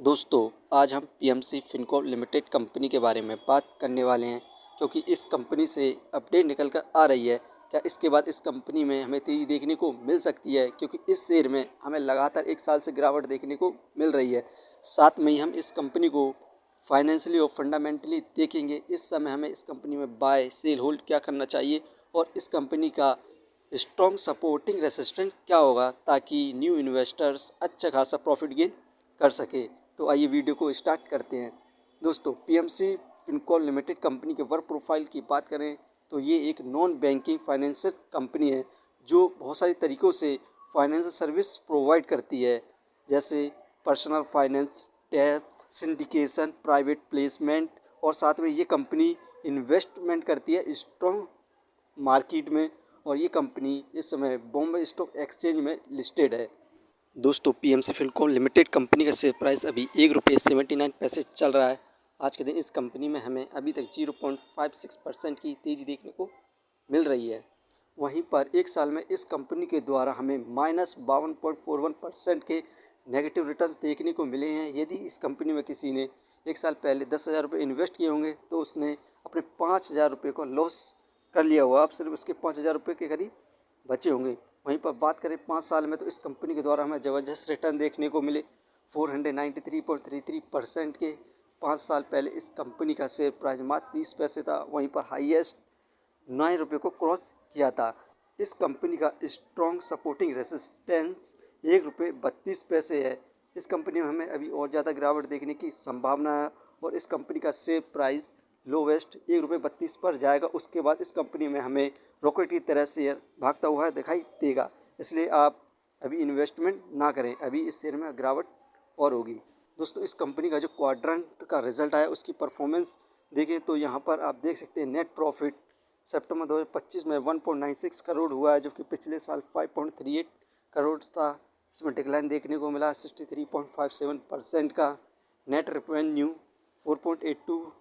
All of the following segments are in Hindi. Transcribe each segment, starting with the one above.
दोस्तों, आज हम पीएमसी फ़िनकॉर्प लिमिटेड कंपनी के बारे में बात करने वाले हैं, क्योंकि इस कंपनी से अपडेट निकल कर आ रही है। क्या इसके बाद इस कंपनी में हमें तेज़ी देखने को मिल सकती है, क्योंकि इस शेयर में हमें लगातार 1 साल से गिरावट देखने को मिल रही है। साथ में ही हम इस कंपनी को फाइनेंशियली और फंडामेंटली देखेंगे। इस समय हमें इस कंपनी में बाय, सेल, होल्ड क्या करना चाहिए और इस कंपनी का स्ट्रॉन्ग सपोर्टिंग रेसिस्टेंस क्या होगा, ताकि न्यू इन्वेस्टर्स अच्छा खासा प्रॉफिट गेन कर सके। तो आइए वीडियो को स्टार्ट करते हैं। दोस्तों, पीएमसी फ़िनकॉर्प लिमिटेड कंपनी के वर्क प्रोफाइल की बात करें तो ये एक नॉन बैंकिंग फाइनेंशियल कंपनी है, जो बहुत सारे तरीक़ों से फाइनेंशियल सर्विस प्रोवाइड करती है, जैसे पर्सनल फाइनेंस, डेब्ट सिंडिकेशन, प्राइवेट प्लेसमेंट, और साथ में ये कंपनी इन्वेस्टमेंट करती है स्टॉक मार्केट में, और ये कंपनी इस समय बॉम्बे स्टॉक एक्सचेंज में लिस्टेड है। दोस्तों, पीएमसी फ़िनकॉर्प लिमिटेड कंपनी का शेयर प्राइस अभी ₹1.79 चल रहा है। आज के दिन इस कंपनी में हमें अभी तक 0.56% की तेज़ी देखने को मिल रही है। वहीं पर 1 साल में इस कंपनी के द्वारा हमें -52.41% के नेगेटिव रिटर्न्स देखने को मिले हैं। यदि इस कंपनी में किसी ने 1 साल पहले 10,000 रुपये इन्वेस्ट किए होंगे तो उसने अपने 5,000 रुपये को लॉस कर लिया होगा। अब सिर्फ उसके 5,000 रुपये के करीब बचे होंगे। वहीं पर बात करें 5 साल में, तो इस कंपनी के द्वारा हमें ज़बरदस्त रिटर्न देखने को मिले 493.33% के। 5 साल पहले इस कंपनी का शेयर प्राइस मात्र 30 पैसे था, वहीं पर हाईएस्ट 9 रुपये को क्रॉस किया था। इस कंपनी का स्ट्रॉन्ग सपोर्टिंग रेसिस्टेंस ₹1.32 है। इस कंपनी में हमें अभी और ज़्यादा गिरावट देखने की संभावना है, और इस कंपनी का शेयर प्राइस लोवेस्ट ₹1.32 पर जाएगा। उसके बाद इस कंपनी में हमें रॉकेट की तरह शेयर भागता हुआ दिखाई देगा। इसलिए आप अभी इन्वेस्टमेंट ना करें, अभी इस शेयर में गिरावट और होगी। दोस्तों, इस कंपनी का जो क्वाड्रेंट का रिजल्ट आया उसकी परफॉर्मेंस देखें तो यहाँ पर आप देख सकते हैं नेट प्रॉफिट सितंबर 2025 में 1.96 करोड़ हुआ है, जबकि पिछले साल 5.38 करोड़ था। इसमें डिक्लाइन देखने को मिला 63.57% का। नेट रेवेन्यू 4.82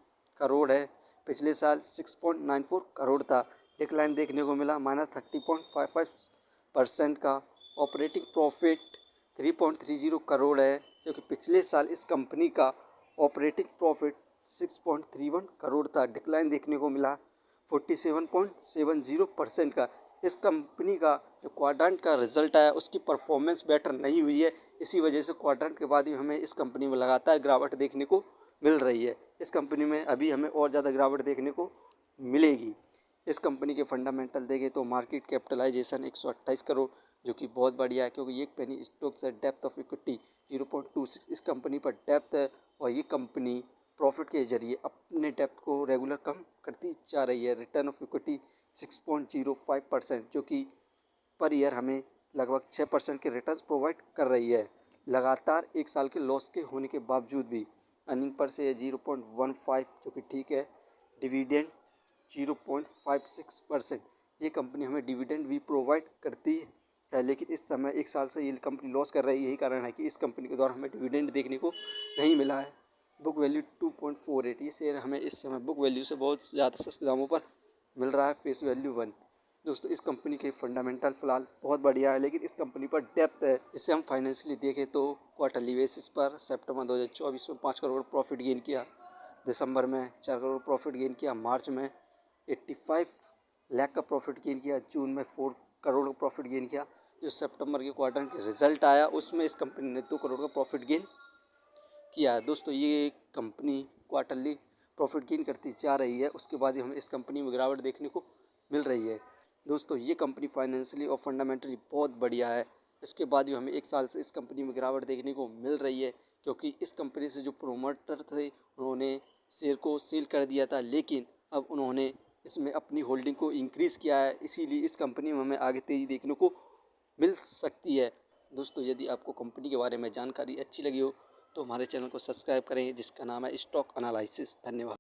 करोड़ है, पिछले साल 6.94 करोड़ था। डिक्लाइन देखने को मिला -30.55% का। ऑपरेटिंग प्रॉफिट 3.30 करोड़ है, जबकि पिछले साल इस कंपनी का ऑपरेटिंग प्रॉफिट 6.31 करोड़ था। डिक्लाइन देखने को मिला 47.70% का। इस कंपनी का जो क्वाड्रेंट का रिजल्ट आया उसकी परफॉर्मेंस बेटर नहीं हुई है। इसी वजह से क्वाड्रेंट के बाद भी हमें इस कंपनी में लगातार गिरावट देखने को मिल रही है। इस कंपनी में अभी हमें और ज़्यादा गिरावट देखने को मिलेगी। इस कंपनी के फंडामेंटल देखें तो मार्केट कैपिटलाइजेशन 128 करोड़, जो कि बहुत बढ़िया है, क्योंकि एक पेनी स्टॉक से डेप्थ ऑफ इक्विटी 0.26 इस कंपनी पर डेप्थ है, और ये कंपनी प्रॉफिट के जरिए अपने डेप्थ को रेगुलर कम करती जा रही है। रिटर्न ऑफ इक्विटी 6.05%, जो कि पर ईयर हमें लगभग 6% के रिटर्न्स प्रोवाइड कर रही है, लगातार 1 साल के लॉस के होने के बावजूद भी। अर्निंग पर से 0.15, जो कि ठीक है। डिविडेंड 0.56%, ये कंपनी हमें डिविडेंड भी प्रोवाइड करती है, लेकिन इस समय 1 साल से ये कंपनी लॉस कर रही है। यही कारण है कि इस कंपनी के द्वारा हमें डिविडेंड देखने को नहीं मिला है। बुक वैल्यू 2.48, ये शेयर हमें इस समय बुक वैल्यू से बहुत ज़्यादा सस्ते दामों पर मिल रहा है। Face value 1। दोस्तों, इस कंपनी के फंडामेंटल फ़िलहाल बहुत बढ़िया है, लेकिन इस कंपनी पर डेप्थ है। इससे हम फाइनेंशियली देखें तो क्वार्टरली बेसिस पर सितंबर 2024 में 5 करोड़ प्रॉफिट गेन किया, दिसंबर में 4 करोड़ प्रॉफिट गेन किया, मार्च में 85 लाख का प्रॉफिट गेन किया, जून में 4 करोड़ का प्रॉफिट गेन किया। जो सितंबर के क्वार्टर के रिजल्ट आया उसमें इस कंपनी ने 2 करोड़ का प्रॉफिट गेन किया। दोस्तों, ये कंपनी क्वार्टरली प्रॉफिट गेन करती जा रही है, उसके बाद ही हमें इस कंपनी में गिरावट देखने को मिल रही है। दोस्तों, ये कंपनी फाइनेंशियली और फंडामेंटली बहुत बढ़िया है, इसके बाद भी हमें 1 साल से इस कंपनी में गिरावट देखने को मिल रही है, क्योंकि इस कंपनी से जो प्रोमोटर थे उन्होंने शेयर को सेल कर दिया था, लेकिन अब उन्होंने इसमें अपनी होल्डिंग को इंक्रीज़ किया है। इसीलिए इस कंपनी में हमें आगे तेज़ी देखने को मिल सकती है। दोस्तों, यदि आपको कंपनी के बारे में जानकारी अच्छी लगी हो तो हमारे चैनल को सब्सक्राइब करें, जिसका नाम है स्टॉक एनालिसिस। धन्यवाद।